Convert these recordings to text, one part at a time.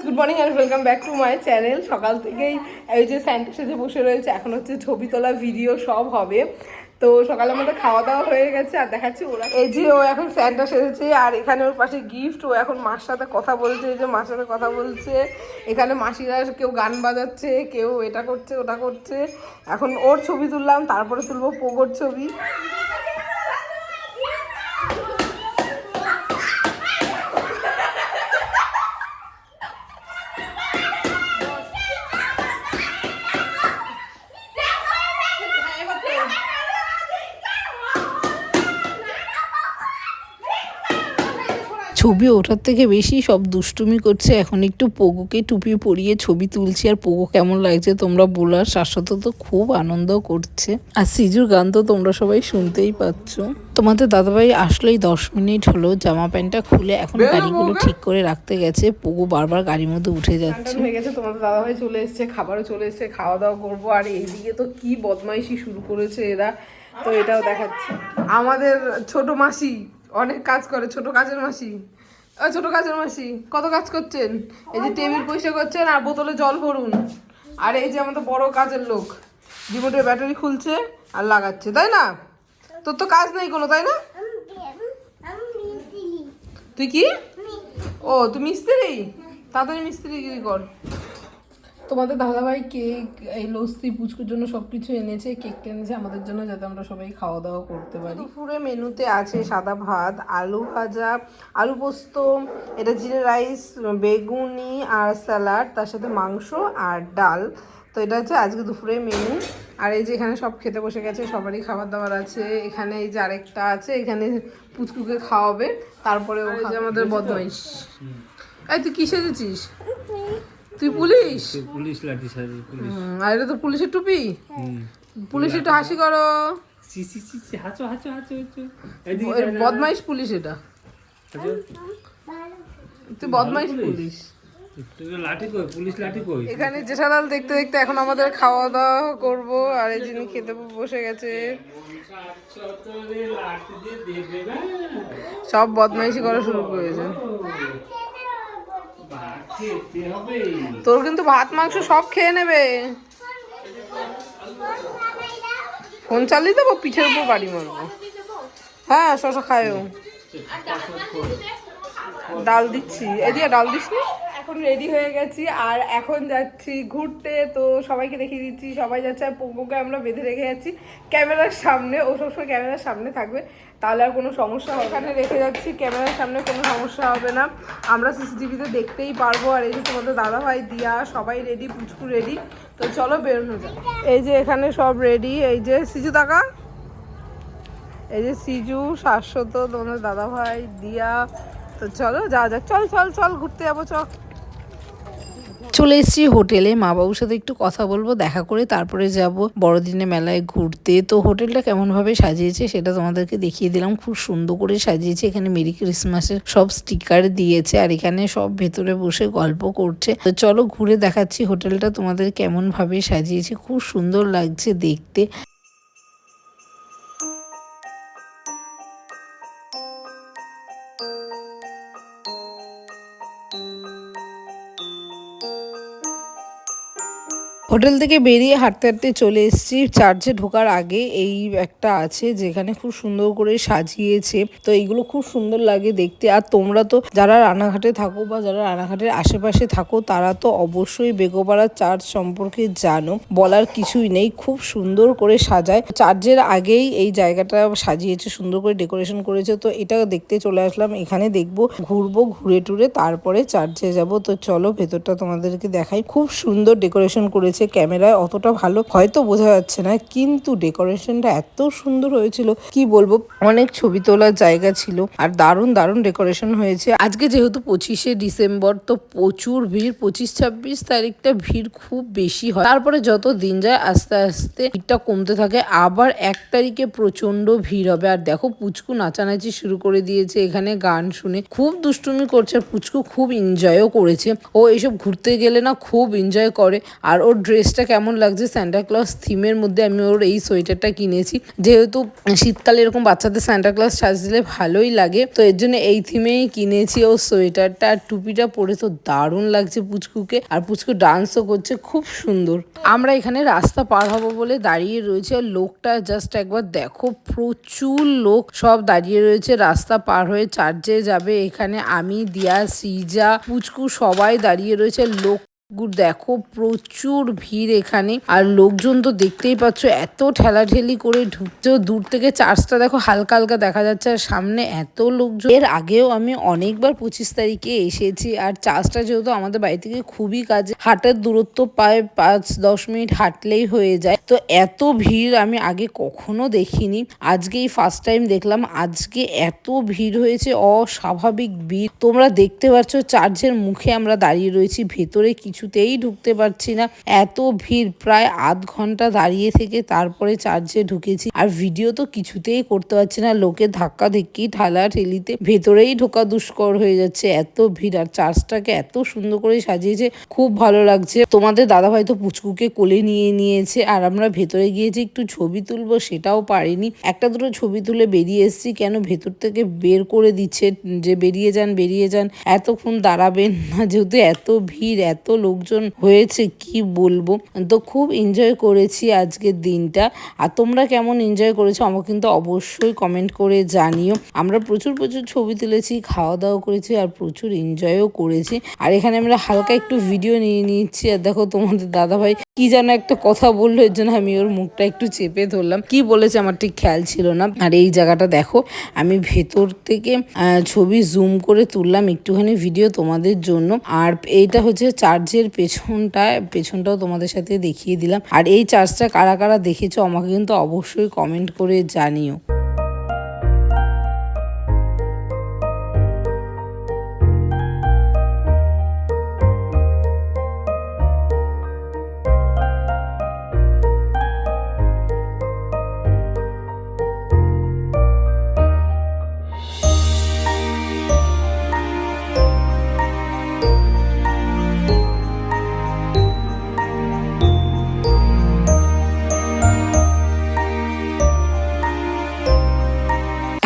Good morning and welcome back to my channel. সকাল থেকেই এই যে স্যান্টা সেজে বসে রয়েছে, এখন হচ্ছে ছবি তোলা ভিডিও সব হবে। তো সকালে আমাদের খাওয়া দাওয়া হয়ে গেছে আর দেখাচ্ছি ওরা এই যে ও এখন স্যান্টা সেজেছে আর এখানে ওর পাশে গিফট। ও এখন মার সাথে কথা বলছে, এই যে মার সাথে কথা বলছে। এখানে মাসিরা কেউ গান বাজাচ্ছে, কেউ এটা করছে ওটা করছে। এখন ওর ছবি তুললাম, তারপরে তুলবো পোগোর ছবি। ছবি ওঠার থেকে বেশি সব দুষ্টুমি করছে। এখন একটু পোগোকে টুপি পরিয়ে ছবি তুলছি। আর পোগো কেমন লাগছে তোমরা বলো। আর শাশ্বত তো খুব আনন্দ করছে। আর সিজুর গান তো তোমরা সবাই শুনতেই পাচ্ছ। তোমাদের দাদাভাই আসলেই 10 মিনিট হলো, জামা প্যান্টটা খুলে এখন গাড়িগুলো ঠিক করে রাখতে গেছে। পোগো বারবার গাড়ির মধ্যে উঠে যাচ্ছে। হয়ে গেছে, তোমাদের দাদাভাই চলে এসছে, খাবারও চলে এসছে, খাওয়া দাওয়া করবো। আর এইদিকে তো কি বদমাইশি শুরু করেছে এরা, তো এটাও দেখাচ্ছে। আমাদের ছোট মাসি অনেক কাজ করে, ছোট কাজের মাসি। ছোট কাজের মাসি কত কাজ করছেন, এই যে টেবিল পরিষ্কার করছেন আর বোতলে জল ভরুন। আর এই যে আমাদের বড় কাজের লোক রিমোটের ব্যাটারি খুলছে আর লাগাচ্ছে, তাই না? তোর তো কাজ নেই কোনো, তাই না? তুই কি? ও তুমি মিস্ত্রি, তাড়াতাড়ি মিস্ত্রিগিরি কর। তোমাদের দাদাভাই কেক, এই লস্যি, পুচকুর জন্য সবকিছু এনেছে। কেকটা এনেছে আমাদের জন্য, যাতে আমরা সবাই খাওয়া দাওয়া করতে পারি। দুপুরে মেনুতে আছে সাদা ভাত, আলু ভাজা, আলু পোস্ত, এটা জিরে রাইস, বেগুনি আর স্যালাড, তার সাথে মাংস আর ডাল। তো এটা হচ্ছে আজকে দুপুরে মেনু। আর এই যে এখানে সব খেতে বসে গেছে, সবারই খাবার দাবার আছে। এখানে এই যে আরেকটা আছে, এখানে পুচকুকে খাওয়াবে। তারপরে ও যে আমাদের বদমাইশ। এই তুই কি সেজেছিস? তুই পুলিশ? পুলিশ লাঠি সারি পুলিশ। আর এটা তো পুলিশের টুপি। পুলিশ একটু হাসি করো। হাঁচো হাঁচো হাঁচো হাঁচো। বদমাইশ পুলিশ এটা। তুই বদমাইশ পুলিশ। লাঠি কই, পুলিশ লাঠি কই? এখানে জেঠালাল দেখতে দেখতে এখন আমাদের খাওয়া দাওয়া করবো। আর এই যিনি খেতে বসে গেছে, সব বদমাইশি করা শুরু করেছে। তোর কিন্তু ভাত মাংস সব খেয়ে নেবে। ফোন চালিয়ে দেবো, পিঠের উপর বাড়ি মারবো। হ্যাঁ শশা খায়ও। ডাল দিচ্ছি, এদিকে ডাল দিস নি। এখন রেডি হয়ে গেছি আর এখন যাচ্ছি ঘুরতে। তো সবাইকে দেখিয়ে দিচ্ছি, সবাই যাচ্ছে। আর পোকোকে আমরা বেঁধে রেখে যাচ্ছি ক্যামেরার সামনে। ও সবসময় ক্যামেরার সামনে থাকবে, তাহলে আর কোনো সমস্যা হবে। ওখানে রেখে যাচ্ছি, ক্যামেরার সামনে কোনো সমস্যা হবে না, আমরা সিসিটিভিতে দেখতেই পারবো। আর এই যে তোমাদের দাদাভাই, দিয়া, সবাই রেডি, পুচকু রেডি। তো চলো বেরোনো যাক। এই যে এখানে সব রেডি। এই যে সিজু টাকা, এই যে সিজু, শাশ্বত, তোমাদের দাদাভাই, দিয়া। তো চলো যাওয়া যাক, চল চল চল ঘুরতে যাবো, চল। চলে এসেছি হোটেলে, মা বাবুর সাথে একটু কথা বলবো, দেখা করে তারপরে যাব বড়দিনের মেলায় ঘুরতে। তো হোটেলটা কেমনভাবে সাজিয়েছে সেটা তোমাদেরকে দেখিয়ে দিলাম। খুব সুন্দর করে সাজিয়েছে। এখানে মেরি ক্রিসমাসের সব স্টিকার দিয়েছে আর এখানে সব ভেতরে বসে গল্প করছে। তো চলো ঘুরে দেখাচ্ছি হোটেলটা তোমাদের কেমনভাবে সাজিয়েছে। খুব সুন্দর লাগছে দেখতে। হোটেল থেকে বেরিয়ে হাঁটতে হাঁটতে চলে এসেছি চার্চে ঢোকার আগে। এই একটা আছে যেখানে খুব সুন্দর করে সাজিয়েছে। তো এইগুলো খুব সুন্দর লাগে দেখতে। আর তোমরা তো যারা রানাঘাটে থাকো বা যারা রানাঘাটের আশেপাশে থাকো, তারা তো অবশ্যই বেগোপাড়া চার্চ সম্পর্কে জানো, বলার কিছুই নেই। খুব সুন্দর করে সাজায়। চার্চের আগেই এই জায়গাটা সাজিয়েছে, সুন্দর করে ডেকোরেশন করেছে। তো এটা দেখতে চলে আসলাম। এখানে দেখবো, ঘুরবো, ঘুরে টুরে তারপরে চার্চে যাব। তো চলো ভেতরটা তোমাদেরকে দেখাই। খুব সুন্দর ডেকোরেশন করেছে। ক্যামেরায় অতটা ভালো হয়তো বোঝা যাচ্ছে না, কিন্তু ডেকোরেশনটা এত সুন্দর হয়েছিল কি বলবো। অনেক ছবি তোলার জায়গা ছিল আর দারুণ দারুণ ডেকোরেশন হয়েছে। আজকে যেহেতু 25শে ডিসেম্বর, তো প্রচুর ভিড়। 25-26 তারিখটা ভিড় খুব বেশি হয়, তারপরে যত দিন যায় আস্তে আস্তে ভিড়টা কমতে থাকে। আবার 1 তারিখে প্রচন্ড ভিড় হবে। আর দেখো পুচকু নাচানাচি শুরু করে দিয়েছে এখানে গান শুনে, খুব দুষ্টুমি করছে। আর পুচকু খুব এনজয়ও করেছে। ও এইসব ঘুরতে গেলে না খুব এনজয় করে। আর ওর ড্রেসটা কেমন লাগছে, স্যান্টা ক্লজ থিমের মধ্যে আমি ওর এই সোয়েটারটা কিনেছি, যেহেতু শীতকালে এরকম বাচ্চাদের স্যান্টা ক্লজ সাজলে ভালোই লাগে, তো এর জন্য এই থিমেই কিনেছি ও সোয়েটারটা। আর টুপিটা পরে তো দারুণ লাগছে পুচকুকে, আর পুচকু ডান্সও করছে খুব সুন্দর। আমরা এখানে রাস্তা পার হব বলে দাঁড়িয়ে রয়েছে, আর লোকটা জাস্ট একবার দেখো, প্রচুর লোক সব দাঁড়িয়ে রয়েছে রাস্তা পার হয়ে চার্চে যাবে। এখানে আমি, দিয়া, সিজা, পুচকু সবাই দাঁড়িয়ে রয়েছে। লোক দেখো প্রচুর ভিড় এখানে, আর লোকজন তো দেখতেই পাচ্ছ এত ঠেলাঠেলি করে ঢুকছে। দূর থেকে চার্চটা দেখো হালকা হালকা দেখা যাচ্ছে, আর সামনে এত লোকজন। এর আগেও আমি অনেকবার 25 তারিখে এসেছি, আর চার্চটা যেহেতু আমাদের বাড়ি থেকে খুবই কাছে, হাঁটার দূরত্ব প্রায় 5-10 মিনিট হাঁটলেই হয়ে যায়, তো এত ভিড় আমি আগে কখনো দেখিনি, আজকেই ফার্স্ট টাইম দেখলাম। আজকে এত ভিড় হয়েছে, অস্বাভাবিক ভিড়। তোমরা দেখতে পাচ্ছ চার্চের মুখে আমরা দাঁড়িয়ে রয়েছি, ভেতরে কিছুতেই ঢুকতে পারছি না, এত ভিড়। প্রায় আধ ঘন্টা দাঁড়িয়ে থেকে তারপরে চার্চে ঢুকেছি, আর ভিডিও তো কিছুতেই করতে পারছি না, লোকে ধাক্কা ধাক্কি ঠেলা ঠেলিতে ভেতরেই ঢোকা দুষ্কর হয়ে যাচ্ছে, এত ভিড়। আর চার্চটাকে এত সুন্দর করে সাজিয়েছে, খুব ভালো লাগছে। তোমাদের দাদাভাই তো পুচকুকে কোলে নিয়ে নিয়েছে, আর আমরা ভেতরে গিয়েছি একটু ছবি তুলবো, সেটাও পারিনি। একটা দুটো ছবি তুলে বেরিয়ে এসেছি, কেন ভেতর থেকে বের করে দিচ্ছে যে বেরিয়ে যান বেরিয়ে যান, এতক্ষণ দাঁড়াবেন না, যেহেতু এত ভিড় এত লোকজন হয়েছে কি বলবো। তো খুব এনজয় করেছি আজকের দিনটা। আর তোমরা কেমন এনজয় করেছো আমাকে কিন্তু অবশ্যই কমেন্ট করে জানিও। আমরা প্রচুর প্রচুর ছবি তুলেছি, খাওয়া দাওয়া করেছি, আর প্রচুর এনজয়ও করেছি। আর এখানে আমরা হালকা একটু ভিডিও নিয়ে নিচ্ছি। আর দেখো তোমাদের দাদাভাই কি যেন একটা কথা বললো, এর জন্য আমি ওর মুখটা একটু চেপে ধরলাম, কি বলেছে আমার ঠিক খেয়াল ছিল না। আর এই জায়গাটা দেখো, আমি ভেতর থেকে ছবি জুম করে তুললাম একটুখানি ভিডিও তোমাদের জন্য। আর এইটা হচ্ছে চার্চের পেছনটাও তোমাদের সাথে দেখিয়ে দিলাম। আর এই চার্চটা কারা কারা দেখেছো আমাকে কিন্তু অবশ্যই কমেন্ট করে জানিও।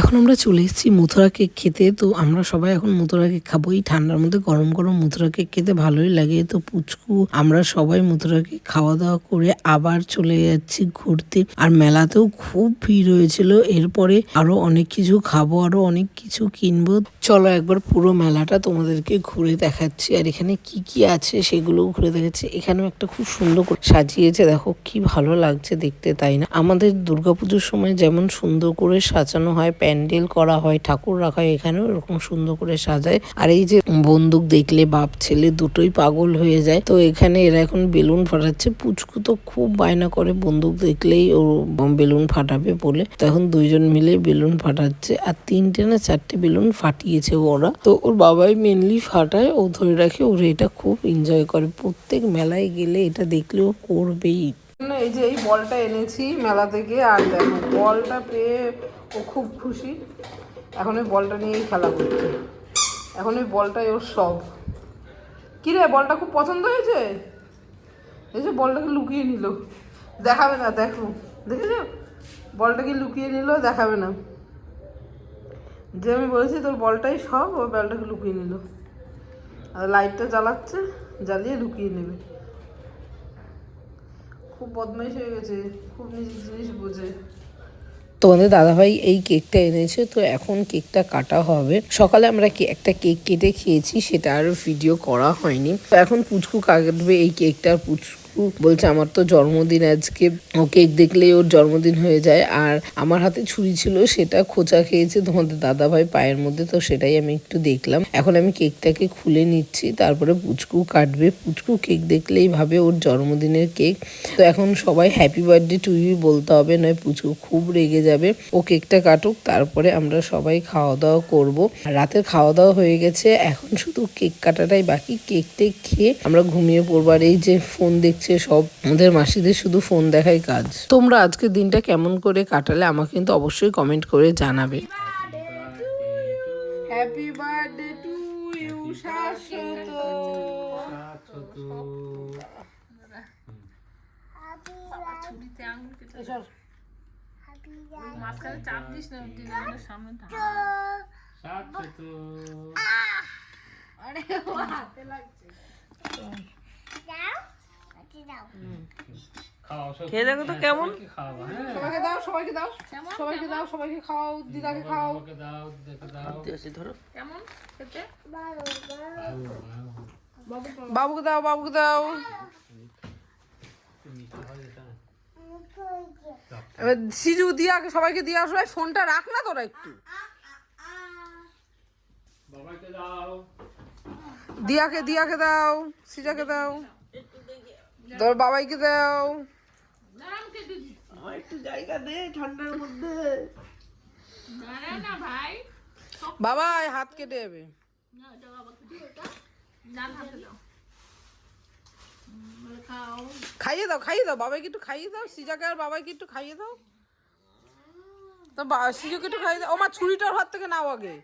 এখন আমরা চলে এসেছি মথুরা কেক খেতে। তো আমরা সবাই এখন মথুরা কেক খাবো, এই ঠান্ডার মধ্যে গরম গরম মথুরা কেক খেতে ভালোই লাগে। তো পুচকু আমরা সবাই মথুরা কেক খাওয়া দাওয়া করে আবার চলে যাচ্ছি ঘুরতে। আর মেলাতেও খুব ভিড় হয়েছিল, এরপরে আরো অনেক কিছু খাবো, আরো অনেক কিছু কিনবো। চলো একবার পুরো মেলাটা তোমাদেরকে ঘুরে দেখাচ্ছি, আর এখানে কি কি আছে সেগুলোও ঘুরে দেখাচ্ছি। এখানেও একটা খুব সুন্দর করে সাজিয়েছে, দেখো কি ভালো লাগছে দেখতে, তাই না? আমাদের দুর্গাপুজোর সময় যেমন সুন্দর করে সাজানো হয়, প্যান্ডেল করা হয়, ঠাকুর রাখা হয়, এখানেও এরকম সুন্দর করে সাজায়। আর এই যে বন্দুক দেখলে বাপ ছেলে দুটোই পাগল হয়ে যায়। তো এখানে এরা এখন বেলুন ফাটাচ্ছে, পুচকু তো খুব বায়না করে বন্দুক দেখলেই ও বেলুন ফাটাবে বলে, তো এখন দুইজন মিলে বেলুন ফাটাচ্ছে। আর 3টে না 4টে বেলুন ফাটিয়েছে ওরা, তো ওর বাবাই মেনলি ফাটায়, ও ধরে রাখে, ওর এটা খুব এনজয় করে। প্রত্যেক মেলায় গেলে এটা দেখলে ও করবেই। এই যে এই বলটা এনেছি মেলা থেকে, আর দেখো বলটা পেয়ে ও খুব খুশি। এখন ওই বলটা নিয়েই খেলা করছে, এখন ওই বলটাই ওর সব। কিরে বলটা খুব পছন্দ হয়েছে, এই যে বলটাকে লুকিয়ে নিল, দেখাবে না, দেখো দেখেছো বলটাকে লুকিয়ে নিল, দেখাবে না। যে আমি বলেছি তোর বলটাই সব, ও বলটাকে লুকিয়ে নিল। আর লাইটটা জ্বালাচ্ছে, জ্বালিয়ে লুকিয়ে নেবে। খুব বদমাইশ হয়ে গেছে, খুব নিজের জিনিস বোঝে। তোমাদের দাদাভাই এই কেকটা এনেছে, তো এখন কেকটা কাটা হবে। সকালে আমরা একটা কেক কেটে খেয়েছি, সেটা আর ভিডিও করা হয়নি। তো এখন পুচকু কাটবে এই কেকটা। পুচকু বলছে আমার তো জন্মদিন আজকে, ও কেক দেখলেই ওর জন্মদিন হয়ে যায়। আর আমার হাতে ছুরি ছিল, সেটা খোঁচা খেয়েছে তোমাদের দাদাভাই পায়ের মধ্যে, তো সেটাই আমি একটু দেখলাম। এখন আমি কেকটাকে খুলে নিচ্ছি, তারপরে পুচকু কাটবে। পুচকু কেক দেখলেই ভাবে ওর জন্মদিনের কেক। তো এখন সবাই হ্যাপি বার্থডে টু ইউ বলতে হবে, নয় পুচকু খুব রেগে যাবে। ও কেকটা কাটুক, তারপরে আমরা সবাই খাওয়া দাওয়া করবো। রাতের খাওয়া দাওয়া হয়ে গেছে, এখন শুধু কেক কাটাটাই বাকি। কেক টেক খেয়ে আমরা ঘুমিয়ে পড়বো। আর এই যে ফোন দেখছে সব, আমাদের মাসিদের শুধু ফোন দেখাই কাজ। তোমরা আজকের দিনটা কেমন করে কাটালে আমাকে কিন্তু অবশ্যই কমেন্ট করে জানাবে। হ্যাপি বার্থডে টু ইউ শাশ্বত। এসব মাঝখানে চাপ দিস না, ডিনারের সামনে থাক। সাথে তো আরে ও হাতে লাগছে। খাওয়া সব খেয়ে দেখো তো কেমন? সবাইকে খাওয়াবা, হ্যাঁ সবাইকে দাও, সবাইকে দাও, সবাইকে দাও, সবাইকে খাও, দিদাকে খাও। বাবাকে দাও, দিদাকে দাও। ধরো কেমন খেতে? ভালো, ভালো। বাবুকে দাও, বাবুকে দাও। একটু মিষ্টি হয় এটা। এবার সিজু দিয়াকে সবাইকে দিয়ে আসো। এই ফোনটা রাখ না তোরা একটু। বাবাকে দাও। দিয়াকে দাও, সিজাকে দাও, তোর বাবাইকে দাও। আমার একটু জায়গা দে ঠান্ডার মধ্যে। বাবা হাত কেটে যাবে। খাইয়ে দাও, খাইয়ে দাও, বাবাইকে একটু খাইয়ে দাও, সিজাকে আর বাবাইকে একটু খাইয়ে দাও। তো সিজুকে একটু খাইয়ে দাও। ও মা, ছুরিটার হাত থেকে নাও আগে।